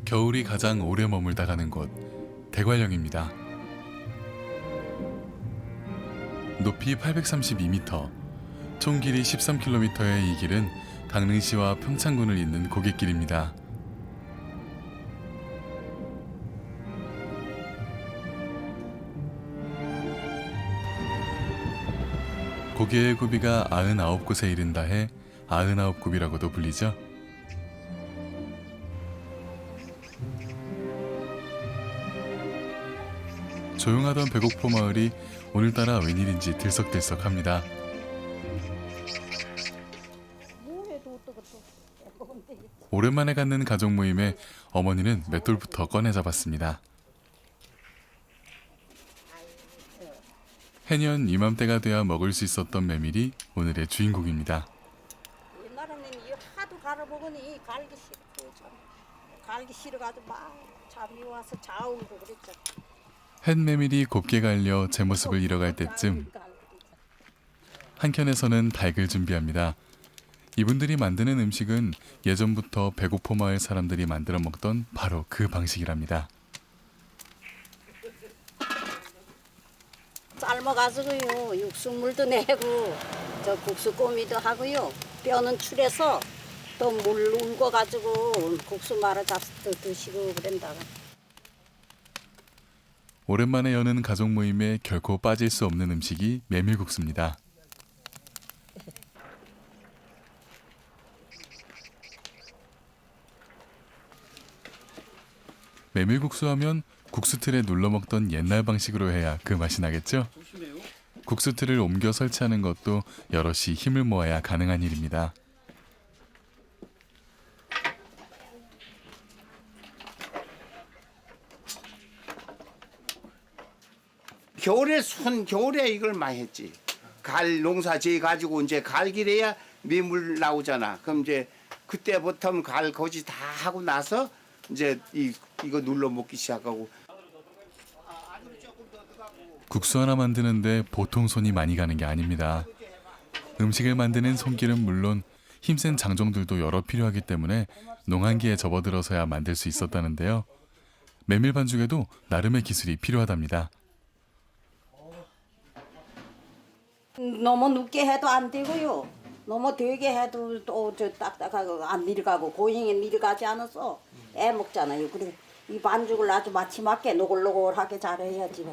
겨울이 가장 오래 머물다 가는 곳, 대관령입니다. 높이 832m, 총 길이 13km의 이 길은 강릉시와 평창군을 잇는 고갯길입니다. 고개의 굽이가 99곳에 이른다 해 99굽이라고도 불리죠. 조용하던 배곡포 마을이 오늘따라 웬일인지 들썩들썩합니다. 오랜만에 갖는 가족 모임에 어머니는 맷돌부터 꺼내 잡았습니다. 해년 이맘때가 돼야 먹을 수 있었던 메밀이 오늘의 주인공입니다. 옛날에는 이 하도 갈아보더니 갈기 싫어가지고 막 잠이 와서 자울고 그랬죠. 햇 메밀이 곱게 갈려 제 모습을 잃어갈 때쯤 한켠에서는 닭을 준비합니다. 이분들이 만드는 음식은 예전부터 배고포 마을 사람들이 만들어 먹던 바로 그 방식이랍니다. 삶아가지고요 육수물도 내고 저 국수 꼬미도 하고요 뼈는 출해서 또 물 울궈가지고 국수 말아 잡숴 드시고 그런다가. 오랜만에 여는 가족 모임에 결코 빠질 수 없는 음식이 메밀국수입니다. 메밀국수 하면 국수틀에 눌러 먹던 옛날 방식으로 해야 그 맛이 나겠죠? 국수틀을 옮겨 설치하는 것도 여럿이 힘을 모아야 가능한 일입니다. 겨울에 이걸 많이 했지. 갈 농사 지어 가지고 이제 갈길에야 매물 나오잖아. 그럼 이제 그때부터 갈 거지 다 하고 나서 이제 이거 눌러 먹기 시작하고. 국수 하나 만드는데 보통 손이 많이 가는 게 아닙니다. 음식을 만드는 손길은 물론 힘센 장정들도 여러 필요하기 때문에 농한기에 접어들어서야 만들 수 있었다는데요. 메밀 반죽에도 나름의 기술이 필요하답니다. 너무 늦게 해도 안 되고요. 너무 되게 해도 또 저 딱딱하고 안 밀가고 고행에 밀가지 않아서 애 먹잖아요. 그래 이 반죽을 아주 마지막에 노골노골하게 잘해야지.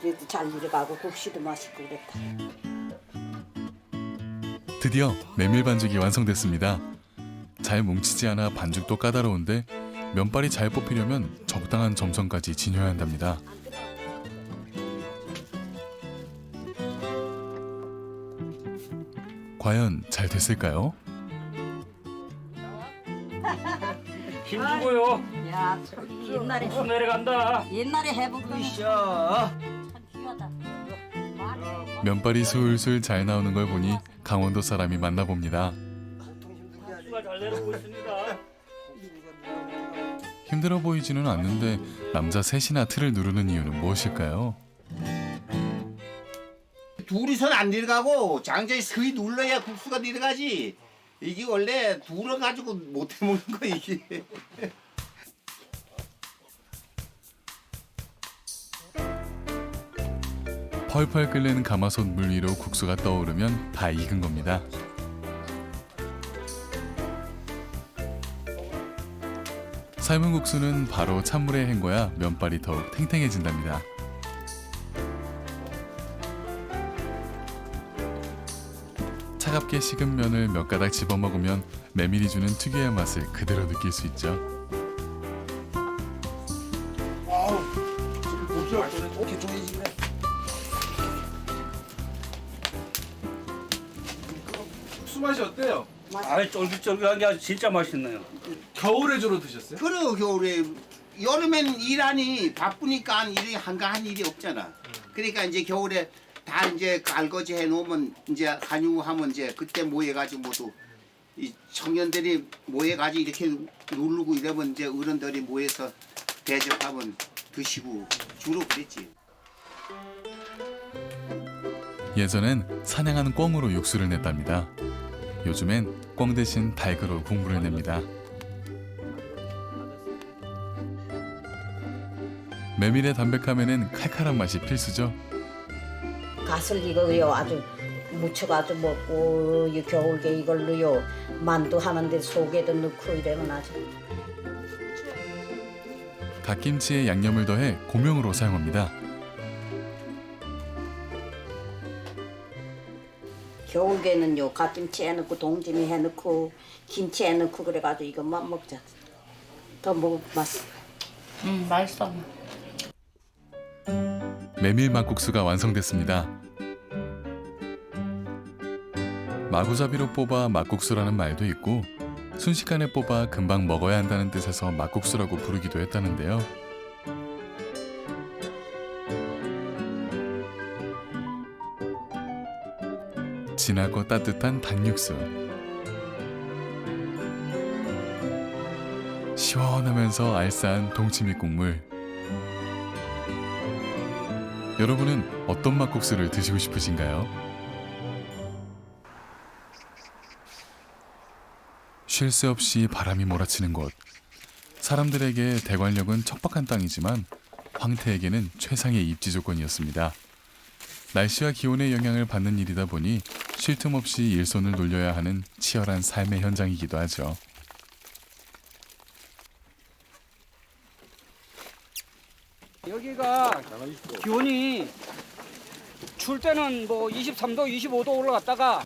그래도 잘 밀가고 국수도 맛있고 그랬다. 드디어 메밀 반죽이 완성됐습니다. 잘 뭉치지 않아 반죽도 까다로운데 면발이 잘 뽑히려면 적당한 점선까지 지녀야 한답니다. 과연 잘 됐을까요? 힘주고요. 야, 옛날에 쭉 내려간다. 옛날에 해보고 으쌰. 참 귀하다. 면발이 술술 잘 나오는 걸 보니 강원도 사람이 맞나 봅니다. 수가 잘 내려오고 있습니다. 힘들어 보이지는 않는데 남자 셋이나 틀을 누르는 이유는 무엇일까요? 둘이선 안 내려가고 장자에 서히 눌러야 국수가 내려가지. 이게 원래 둘어가지고 못 해먹는 거 이게. 펄펄 끓는 가마솥 물 위로 국수가 떠오르면 다 익은 겁니다. 삶은 국수는 바로 찬물에 헹궈야 면발이 더욱 탱탱해진답니다. 차갑게 식은 면을 몇 가닥 집어 먹으면 메밀이 주는 특유의 맛을 그대로 느낄 수 있죠. 국수 맛이 어때요? 아, 쫄깃쫄깃한 게 아주 진짜 맛있네요. 겨울에 주로 드셨어요? 그래 겨울에 여름엔 일하니 바쁘니까 일이 한가한 일이 없잖아. 그러니까 이제 겨울에 다 이제 알거지 해놓으면 이제 한유하면 이제 그때 모여가지고 모두 이 청년들이 모여가지고 이렇게 누르고 이러면 이제 어른들이 모여서 대접하면 드시고 주로 그랬지. 예전엔 사냥하는 꿩으로 육수를 냈답니다. 요즘엔 꿩 대신 닭으로 국물을 냅니다. 메밀의 담백함에는 칼칼한 맛이 필수죠. 갓을 이거요 아주 무쳐가지고 먹고 이 겨울게 이걸로요 만두 하는데 속에도 넣고 이러면 아주 갓김치에 양념을 더해 고명으로 사용합니다. 겨울게는요 갓김치 해놓고 동지미 해놓고 김치 해놓고 그래가지고 이것만 먹자. 더 먹을 맛있어. 맛있어. 메밀 막국수가 완성됐습니다. 마구잡이로 뽑아 막국수라는 말도 있고 순식간에 뽑아 금방 먹어야 한다는 뜻에서 막국수라고 부르기도 했다는데요. 진하고 따뜻한 닭육수. 시원하면서 알싸한 동치미 국물. 여러분은 어떤 막국수를 드시고 싶으신가요? 쉴 새 없이 바람이 몰아치는 곳. 사람들에게 대관령은 척박한 땅이지만 황태에게는 최상의 입지 조건이었습니다. 날씨와 기온의 영향을 받는 일이다 보니 쉴 틈 없이 일손을 돌려야 하는 치열한 삶의 현장이기도 하죠. 여기가 기온이 출 때는 뭐 23도, 25도 올라갔다가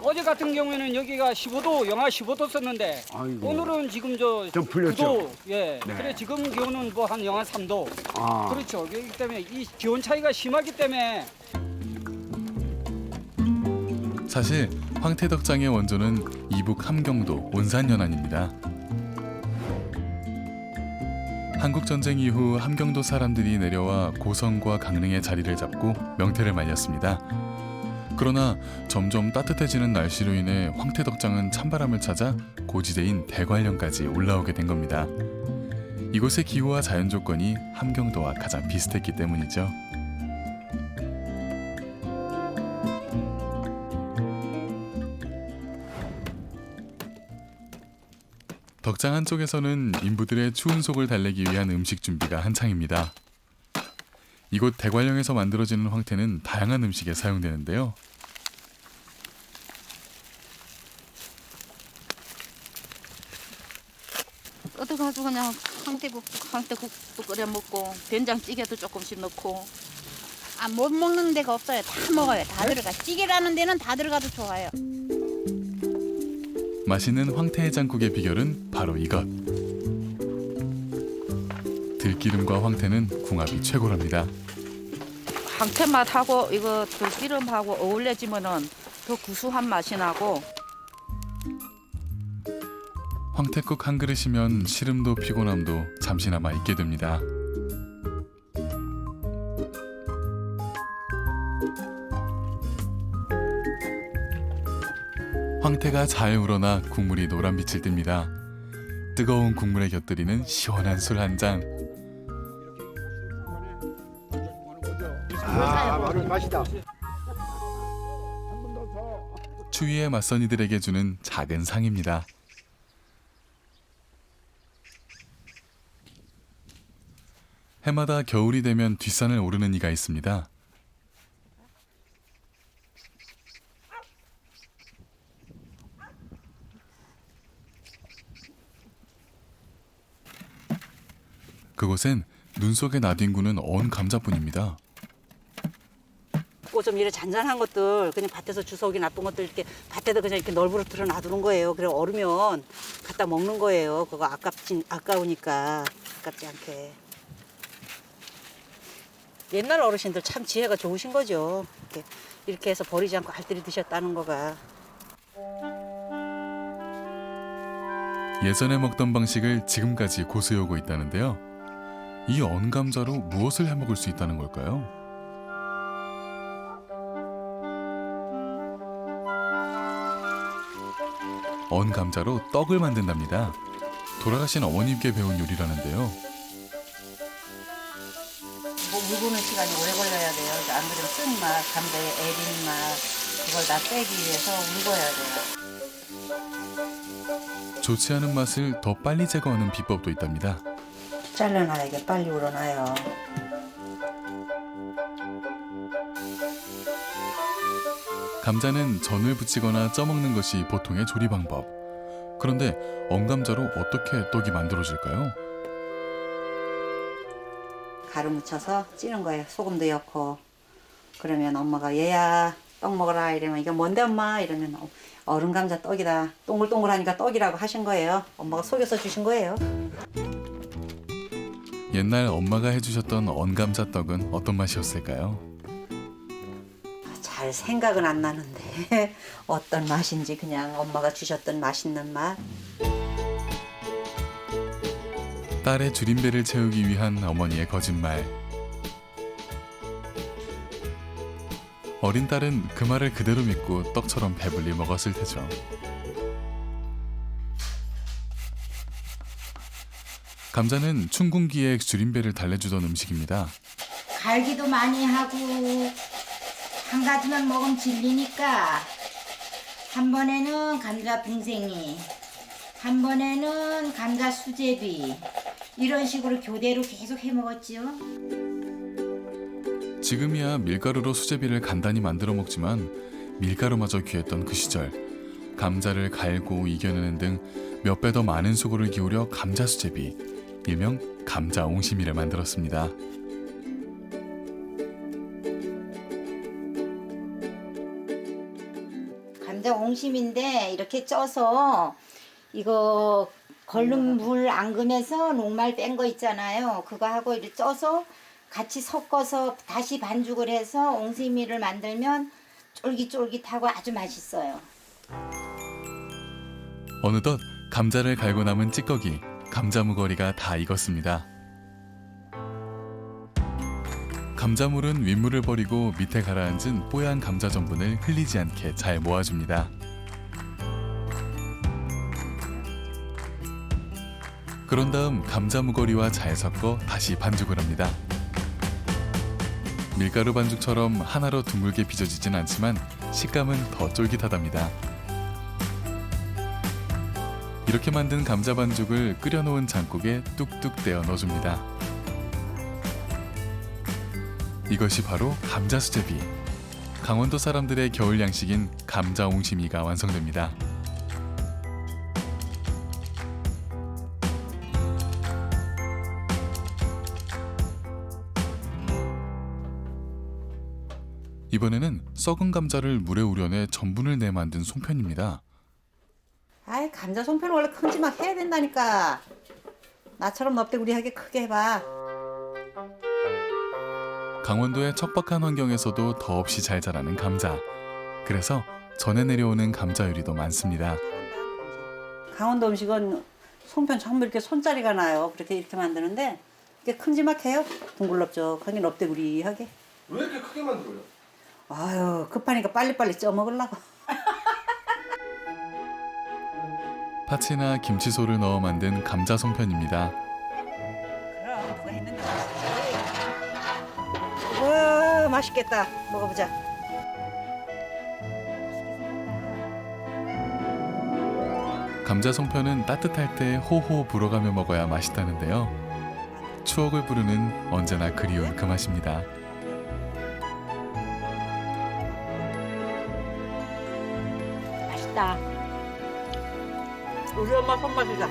어제 같은 경우에는 여기가 15도, 영하 15도 썼는데 오늘은 지금 좀 풀렸죠? 9도, 예. 그래 지금 기온은 뭐 한 영하 3도. 그렇죠. 그렇기 때문에 이 기온 차이가 심하기 때문에 사실 황태덕장의 원조는 이북 함경도 온산연안입니다. 한국전쟁 이후 함경도 사람들이 내려와 고성과 강릉에 자리를 잡고 명태를 말렸습니다. 그러나 점점 따뜻해지는 날씨로 인해 황태덕장은 찬바람을 찾아 고지대인 대관령까지 올라오게 된 겁니다. 이곳의 기후와 자연 조건이 함경도와 가장 비슷했기 때문이죠. 덕장 한쪽에서는 인부들의 추운 속을 달래기 위한 음식 준비가 한창입니다. 이곳 대관령에서 만들어지는 황태는 다양한 음식에 사용되는데요. 끓여가지고 그냥 황태국도 끓여 먹고 된장찌개도 조금씩 넣고. 아, 못 먹는 데가 없어요. 다 먹어요. 다 들어가. 찌개라는 데는 다 들어가도 좋아요. 맛있는 황태해장국의 비결은 바로 이것. 들기름과 황태는 궁합이 최고랍니다. 황태 맛하고 이거 들기름하고 어울려지면은 더 구수한 맛이 나고. 황태국 한 그릇이면 시름도 피곤함도 잠시나마 잊게 됩니다. 황태가 잘 우러나 국물이 노란빛을 띱니다. 뜨거운 국물에 곁들이는 시원한 술 한 잔. 맛이다. 추위에 맞선 이들에게 주는 작은 상입니다. 해마다 겨울이 되면 뒷산을 오르는 이가 있습니다. 그곳엔 눈 속에 나뒹구는 언 감자뿐입니다. 좀 이래 잔잔한 것들 그냥 밭에서 주워오기 나쁜 것들 이렇게 밭에다 그냥 이렇게 널브러뜨려 놔두는 거예요. 그래 얼으면 갖다 먹는 거예요. 그거 아까우니까 아깝지 않게. 옛날 어르신들 참 지혜가 좋으신 거죠. 이렇게 해서 버리지 않고 알뜰히 드셨다는 거가. 예전에 먹던 방식을 지금까지 고수해오고 있다는데요. 이 언 감자로 무엇을 해먹을 수 있다는 걸까요? 언 감자로 떡을 만든답니다. 돌아가신 어머님께 배운 요리라는데요. 뭐 묵는 시간이 오래 걸려야 돼요. 안 그러면 쓴맛, 감자의 애린 맛 그걸 다 빼기 위해서 묵어야 돼요. 좋지 않은 맛을 더 빨리 제거하는 비법도 있답니다. 잘라놔야 이게 빨리 우러나요. 감자는 전을 부치거나 쪄먹는 것이 보통의 조리 방법. 그런데 언감자로 어떻게 떡이 만들어질까요? 가루 묻혀서 찌는 거예요. 소금도 넣고. 그러면 엄마가 얘야 떡 먹어라 이러면 이게 뭔데 엄마 이러면 얼음 감자 떡이다. 동글동글하니까 떡이라고 하신 거예요. 엄마가 속여서 주신 거예요. 옛날 엄마가 해주셨던 언감자 떡은 어떤 맛이었을까요? 잘 생각은 안 나는데 어떤 맛인지 그냥 엄마가 주셨던 맛있는 맛. 딸의 줄임배를 채우기 위한 어머니의 거짓말. 어린 딸은 그 말을 그대로 믿고 떡처럼 배불리 먹었을 테죠. 감자는 춘궁기에 줄임배를 달래주던 음식입니다. 갈기도 많이 하고 한 가지만 먹으면 질리니까 한 번에는 감자 붕생이, 한 번에는 감자 수제비 이런 식으로 교대로 계속 해 먹었지요. 지금이야 밀가루로 수제비를 간단히 만들어 먹지만 밀가루마저 귀했던 그 시절, 감자를 갈고 이겨내는 등 몇 배 더 많은 수고를 기울여 감자 수제비, 일명 감자 옹심이를 만들었습니다. 감자 옹심인데 이렇게 쪄서 이거 걸른 물 앙금해서 녹말 뺀 거 있잖아요. 그거 하고 이렇게 쪄서 같이 섞어서 다시 반죽을 해서 옹심이를 만들면 쫄깃쫄깃하고 아주 맛있어요. 어느덧 감자를 갈고 남은 찌꺼기, 감자무거리가 다 익었습니다. 감자물은 윗물을 버리고 밑에 가라앉은 뽀얀 감자 전분을 흘리지 않게 잘 모아줍니다. 그런 다음 감자무거리와 잘 섞어 다시 반죽을 합니다. 밀가루 반죽처럼 하나로 둥글게 빚어지진 않지만 식감은 더 쫄깃하답니다. 이렇게 만든 감자 반죽을 끓여놓은 장국에 뚝뚝 떼어 넣어줍니다. 이것이 바로 감자 수제비. 강원도 사람들의 겨울 양식인 감자 옹심이가 완성됩니다. 이번에는 썩은 감자를 물에 우려내 전분을 내 만든 송편입니다. 아이 감자 송편은 원래 큼지막 해야 된다니까. 나처럼 넙대구리하게 크게 해봐. 강원도의 척박한 환경에서도 더없이 잘 자라는 감자. 그래서 전해 내려오는 감자 요리도 많습니다. 강원도 음식은 송편 전부 이렇게 손자리가 나요. 그렇게 이렇게 만드는데 이게 큼지막해요. 동글럽적하게 넙대구리하게. 왜 이렇게 크게 만들어요? 아유 급하니까 빨리빨리 쪄 먹으려고. 파치나 김치소를 넣어 만든 감자 송편입니다. 그럼 누가 했는데 맛있지. 와 맛있겠다. 먹어보자. 감자 송편은 따뜻할 때 호호 불어가며 먹어야 맛있다는데요. 추억을 부르는 언제나 그리운 그 맛입니다. 맛있다. 우리 엄마 손맛이다.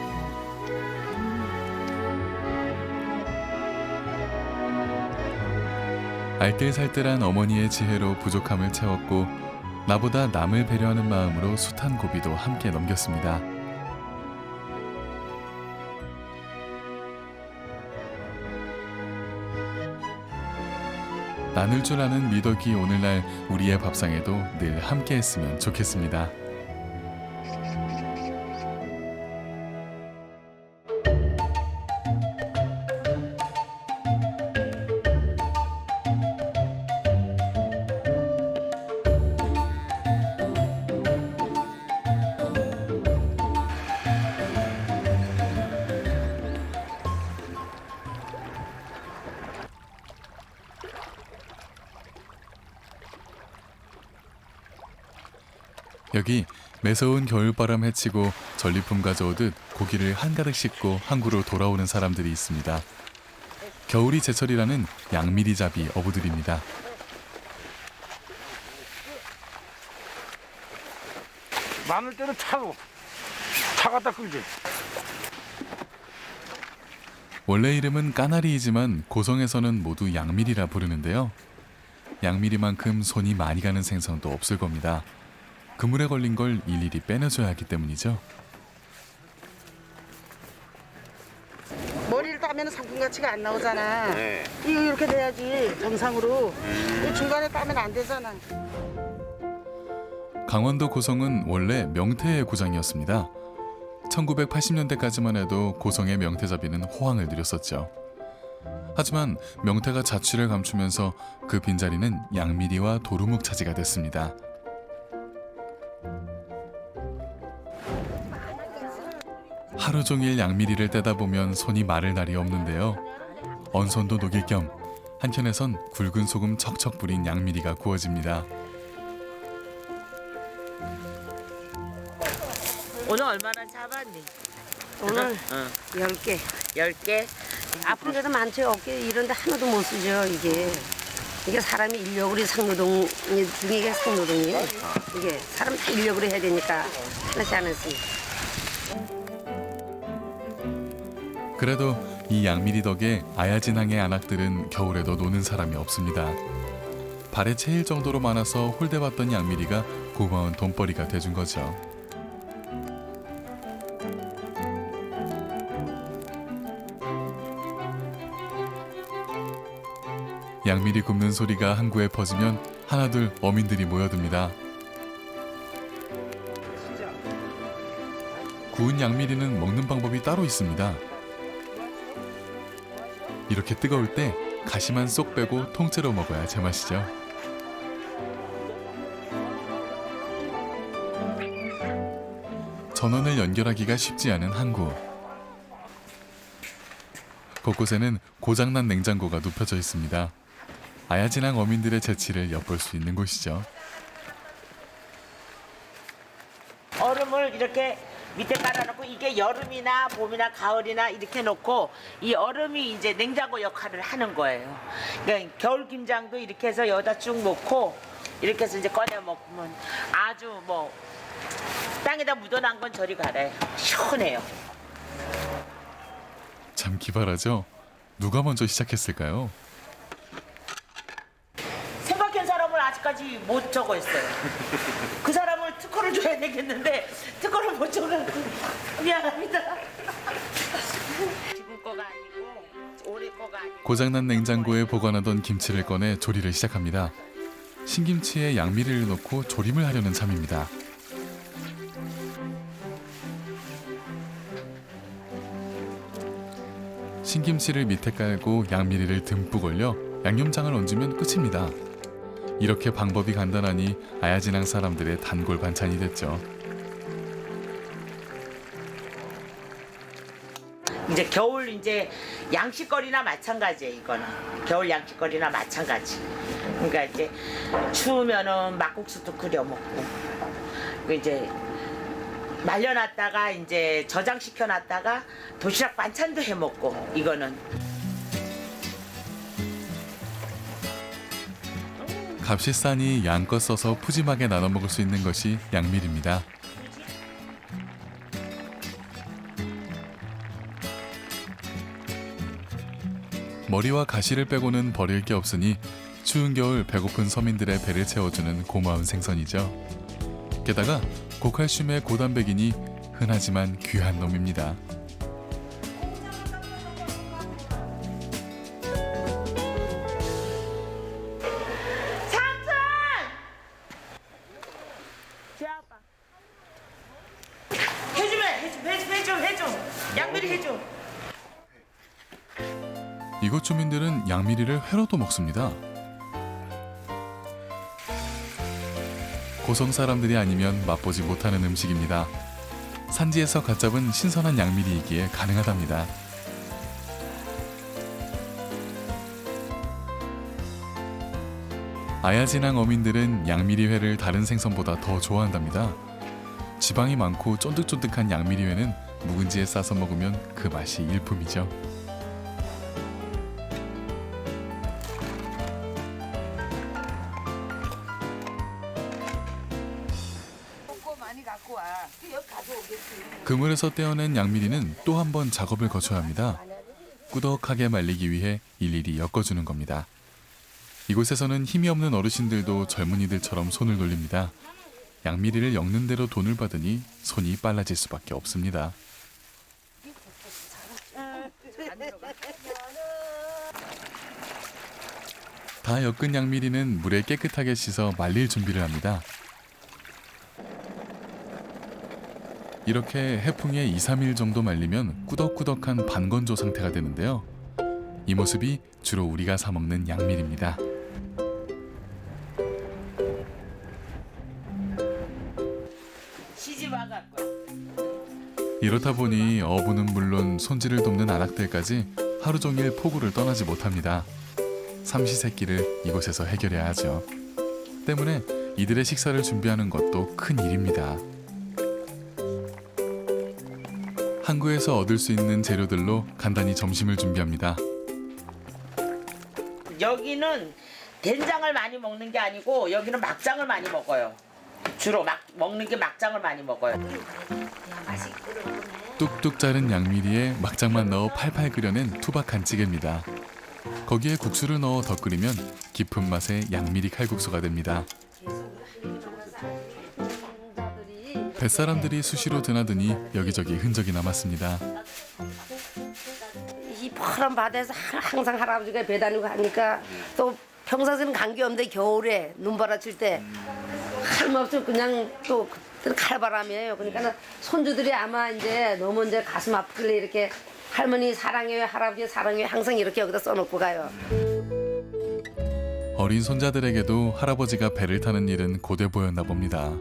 알뜰살뜰한 어머니의 지혜로 부족함을 채웠고 나보다 남을 배려하는 마음으로 숱한 고비도 함께 넘겼습니다. 나눌 줄 아는 미덕이 오늘날 우리의 밥상에도 늘 함께했으면 좋겠습니다. 여기 매서운 겨울바람 헤치고 전리품 가져오듯 고기를 한가득 싣고 항구로 돌아오는 사람들이 있습니다. 겨울이 제철이라는 양미리잡이 어부들입니다. 많을 때는 차 갖다 끌지. 원래 이름은 까나리이지만 고성에서는 모두 양미리라 부르는데요. 양미리만큼 손이 많이 가는 생선도 없을 겁니다. 그물에 걸린 걸 일일이 빼내줘야 하기 때문이죠. 머리를 따면 상품 가치가 안 나오잖아. 이거 이렇게 돼야지 정상으로. 이 중간에 따면 안 되잖아. 강원도 고성은 원래 명태의 고장이었습니다. 1980년대까지만 해도 고성의 명태잡이는 호황을 누렸었죠. 하지만 명태가 자취를 감추면서 그 빈자리는 양미리와 도루묵 차지가 됐습니다. 하루 종일 양미리를 떼다 보면 손이 마를 날이 없는데요. 언선도 녹일 겸 한켠에선 굵은 소금 척척 뿌린 양미리가 구워집니다. 오늘 얼마나 잡았니? 오늘 10개. 10개? 아픈 데도 많죠. 어깨 이런데 하나도 못 쓰죠, 이게. 이게 사람이 인력으로 상노동 중에 이게 상노동이에요. 이게 사람 다 인력으로 해야 되니까 하나씩 하나씩. 그래도 이 양미리 덕에 아야진항의 안악들은 겨울에도 노는 사람이 없습니다. 발에 채일 정도로 많아서 홀대받던 양미리가 고마운 돈벌이가 돼준 거죠. 양미리 굽는 소리가 항구에 퍼지면 하나둘 어민들이 모여듭니다. 구운 양미리는 먹는 방법이 따로 있습니다. 이렇게 뜨거울 때 가시만 쏙 빼고 통째로 먹어야 제맛이죠. 전원을 연결하기가 쉽지 않은 항구. 곳곳에는 고장난 냉장고가 눕혀져 있습니다. 아야진항 어민들의 재치를 엿볼 수 있는 곳이죠. 얼음을 이렇게 밑에 깔아놓고 이게 여름이나 봄이나 가을이나 이렇게 놓고 이 얼음이 이제 냉장고 역할을 하는 거예요. 그러니까 겨울 김장도 이렇게 해서 여기다 쭉 놓고 이렇게 해서 이제 꺼내 먹으면 아주 뭐 땅에다 묻어난 건 저리 가래. 시원해요. 참 기발하죠? 누가 먼저 시작했을까요? 생각한 사람을 아직까지 못 적어 있어요. 그 사람을 특허를 줘야 되겠는데 특허를 못 줘가지고 미안합니다. 지금 거가 아니고 올해 거가 아니고. 고장난 냉장고에 보관하던 김치를 꺼내 조리를 시작합니다. 신김치에 양미리를 넣고 조림을 하려는 참입니다. 신김치를 밑에 깔고 양미리를 듬뿍 올려 양념장을 얹으면 끝입니다. 이렇게 방법이 간단하니 아야진항 사람들의 단골 반찬이 됐죠. 이제 겨울 이제 양식거리나 마찬가지예요. 이거는 겨울 양식거리나 마찬가지. 그러니까 이제 추우면은 막국수도 끓여 먹고, 그 이제 말려놨다가 이제 저장시켜놨다가 도시락 반찬도 해 먹고. 이거는 값이 싸니 양껏 써서 푸짐하게 나눠 먹을 수 있는 것이 양미리입니다. 머리와 가시를 빼고는 버릴 게 없으니 추운 겨울 배고픈 서민들의 배를 채워주는 고마운 생선이죠. 게다가 고칼슘의 고단백이니 흔하지만 귀한 놈입니다. 해줘. 양미리 해줘. 이곳 주민들은 양미리를 회로도 먹습니다. 고성 사람들이 아니면 맛보지 못하는 음식입니다. 산지에서 갓 잡은 신선한 양미리이기에 가능하답니다. 아야진항 어민들은 양미리회를 다른 생선보다 더 좋아한답니다. 지방이 많고 쫀득쫀득한 양미리회는 묵은지에 싸서 먹으면 그 맛이 일품이죠. 그물에서 떼어낸 양미리는 또 한 번 작업을 거쳐야 합니다. 꾸덕하게 말리기 위해 일일이 엮어주는 겁니다. 이곳에서는 힘이 없는 어르신들도 젊은이들처럼 손을 돌립니다. 양미리를 엮는 대로 돈을 받으니 손이 빨라질 수밖에 없습니다. 다 엮은 양미리는 물에 깨끗하게 씻어 말릴 준비를 합니다. 이렇게 해풍에 2, 3일 정도 말리면 꾸덕꾸덕한 반건조 상태가 되는데요. 이 모습이 주로 우리가 사 먹는 양미리입니다. 시집 와갖고. 이렇다 보니 어부는 물론 손질을 돕는 아낙들까지 하루 종일 포구를 떠나지 못합니다. 삼시세끼를 이곳에서 해결해야 하죠. 때문에 이들의 식사를 준비하는 것도 큰 일입니다. 항구에서 얻을 수 있는 재료들로 간단히 점심을 준비합니다. 여기는 된장을 많이 먹는 게 아니고 여기는 막장을 많이 먹어요. 주로 먹는 게 막장을 많이 먹어요. 뚝뚝 자른 양미리에 막장만 넣어 팔팔 끓여낸 투박한 찌개입니다. 거기에 국수를 넣어 더 끓이면 깊은 맛의 양미리 칼국수가 됩니다. 뱃사람들이 수시로 드나드니 여기저기 흔적이 남았습니다. 이 파란 바다에서 항상 할아버지가 배 다니고 하니까 또 평상시에는 감기 없는데 겨울에 눈바라칠 때 할머니 그냥 또 그때는 칼바람이에요. 그러니까 손주들이 아마 이제 너무 이제 가슴 아프길래 이렇게 할머니 사랑해요, 할아버지 사랑해요 항상 이렇게 여기다 써놓고 가요. 어린 손자들에게도 할아버지가 배를 타는 일은 고돼 보였나 봅니다.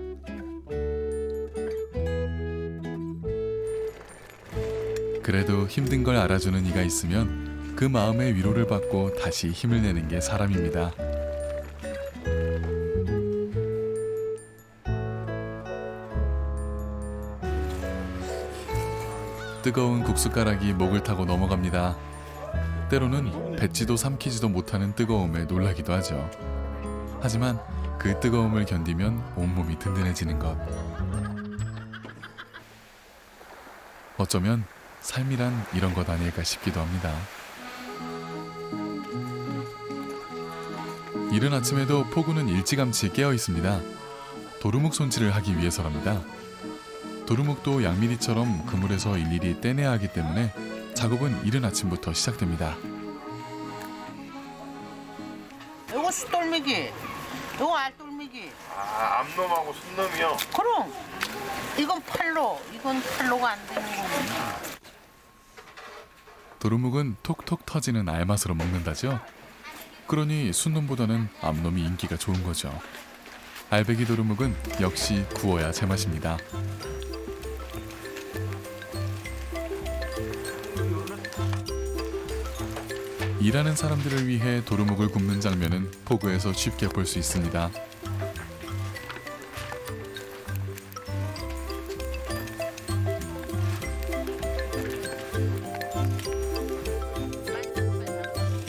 그래도 힘든 걸 알아주는 이가 있으면 그 마음의 위로를 받고 다시 힘을 내는 게 사람입니다. 뜨거운 국숟가락이 목을 타고 넘어갑니다. 때로는 뱉지도 삼키지도 못하는 뜨거움에 놀라기도 하죠. 하지만 그 뜨거움을 견디면 온몸이 든든해지는 것. 어쩌면 삶이란 이런 것 아닐까 싶기도 합니다. 이른 아침에도 포구는 일찌감치 깨어 있습니다. 도루묵 손질을 하기 위해서랍니다. 도루묵도 양미리처럼 그물에서 일일이 떼내야 하기 때문에 작업은 이른 아침부터 시작됩니다. 이거 숯돌미기, 이거 알돌미기. 아, 암놈하고 순놈이요? 그럼 이건 팔로, 이건 팔로가 안 되는 거구나. 도루묵은 톡톡 터지는 알맛으로 먹는다죠. 그러니 순놈보다는 암놈이 인기가 좋은 거죠. 알배기 도루묵은 역시 구워야 제맛입니다. 일하는 사람들을 위해 도루묵을 굽는 장면은 포구에서 쉽게 볼 수 있습니다.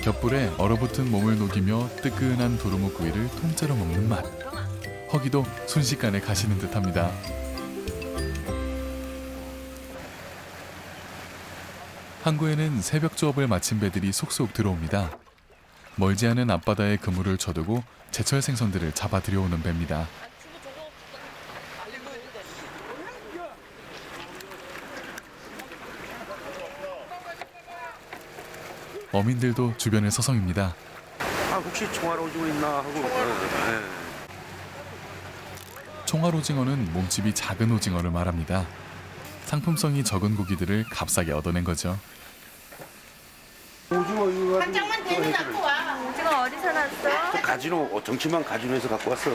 곁불에 얼어붙은 몸을 녹이며 뜨끈한 도루묵 구이를 통째로 먹는 맛. 허기도 순식간에 가시는 듯합니다. 항구에는 새벽 조업을 마친 배들이 속속 들어옵니다. 멀지 않은 앞바다에 그물을 쳐두고 제철 생선들을 잡아 들여오는 배입니다. 어민들도 주변을 서성입니다. 아, 혹시 총알 오징어 있나 하고. 총알 오징어는 몸집이 작은 오징어를 말합니다. 상품성이 적은 고기들을 값싸게 얻어낸 거죠. 오징어 이거 한 장만 되면 갖고 와. 오징어 어디서 났어? 가지노, 정치만 가지노에서 갖고 왔어.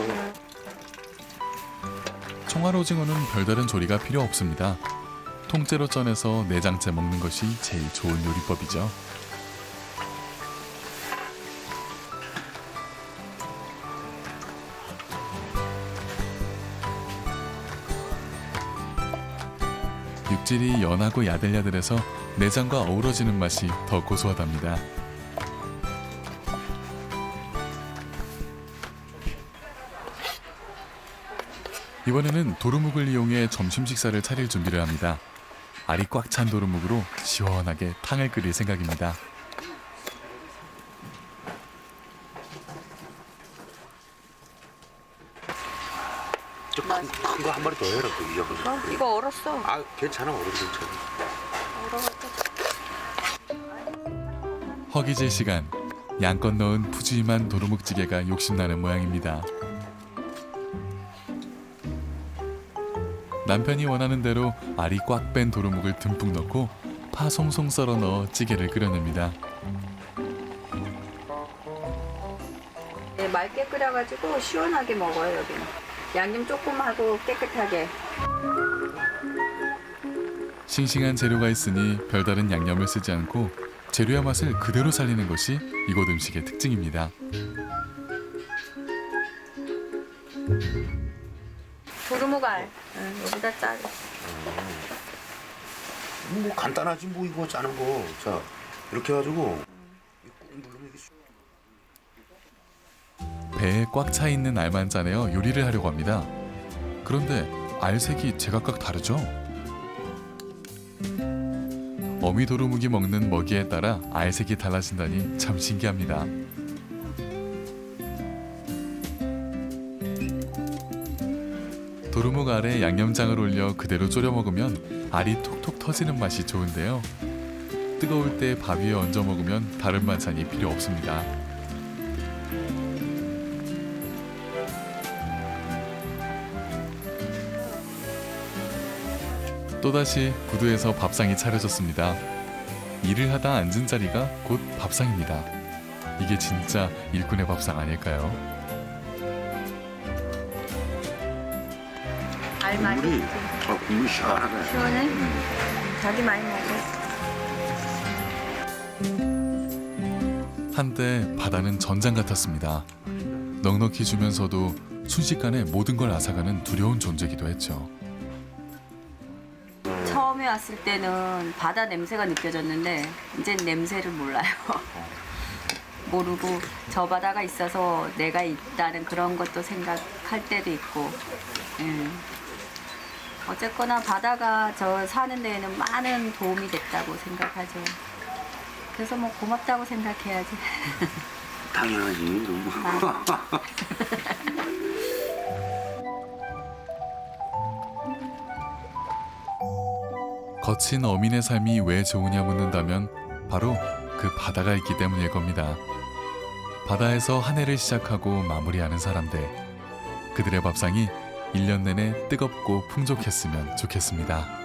총알 오징어는 별다른 조리가 필요 없습니다. 통째로 쪄내서 내장째 먹는 것이 제일 좋은 요리법이죠. 육질이 연하고 야들야들해서 내장과 어우러지는 맛이 더 고소하답니다. 이번에는 도루묵을 이용해 점심 식사를 차릴 준비를 합니다. 알이 꽉 찬 도루묵으로 시원하게 탕을 끓일 생각입니다. 큰 거 한 마리 더 해라, 또 이거. 이거 얼었어. 아, 괜찮아, 어른 괜찮아. 허기질 시간, 양껏 넣은 푸짐한 도루묵찌개가 욕심나는 모양입니다. 남편이 원하는 대로 알이 꽉 뺀 도루묵을 듬뿍 넣고 파 송송 썰어 넣어 찌개를 끓여냅니다. 네, 맑게 끓여가지고 시원하게 먹어요, 여기는. 양념 조금 하고 깨끗하게. 싱싱한 재료가 있으니 별다른 양념을 쓰지 않고 재료의 맛을 그대로 살리는 것이 이곳 음식의 특징입니다. 도루묵알. 여기다 짜. 뭐 간단하지, 뭐 이거 짜는 거. 자, 이렇게 해가지고 꾹 누르면 이게 배에 꽉 차 있는 알만 짜내어 요리를 하려고 합니다. 그런데 알색이 제각각 다르죠? 어미 도루묵이 먹는 먹이에 따라 알색이 달라진다니 참 신기합니다. 도루묵 알에 양념장을 올려 그대로 졸여 먹으면 알이 톡톡 터지는 맛이 좋은데요. 뜨거울 때 밥 위에 얹어 먹으면 다른 반찬이 필요 없습니다. 또다시 부두에서 밥상이 차려졌습니다. 일을 하다 앉은 자리가 곧 밥상입니다. 이게 진짜 일꾼의 밥상 아닐까요? 알 많이 국물이, 먹지. 국물 시원하다. 시원해? 자기 많이 먹어. 한때 바다는 전장 같았습니다. 넉넉히 주면서도 순식간에 모든 걸 앗아가는 두려운 존재이기도 했죠. 처음에 왔을 때는 바다 냄새가 느껴졌는데 이제 냄새를 몰라요. 모르고 저 바다가 있어서 내가 있다는 그런 것도 생각할 때도 있고. 어쨌거나 바다가 저 사는 데에는 많은 도움이 됐다고 생각하죠. 그래서 뭐 고맙다고 생각해야지. 당연하지, 너무. 거친 어민의 삶이 왜 좋으냐 묻는다면 바로 그 바다가 있기 때문일 겁니다. 바다에서 한 해를 시작하고 마무리하는 사람들. 그들의 밥상이 1년 내내 뜨겁고 풍족했으면 좋겠습니다.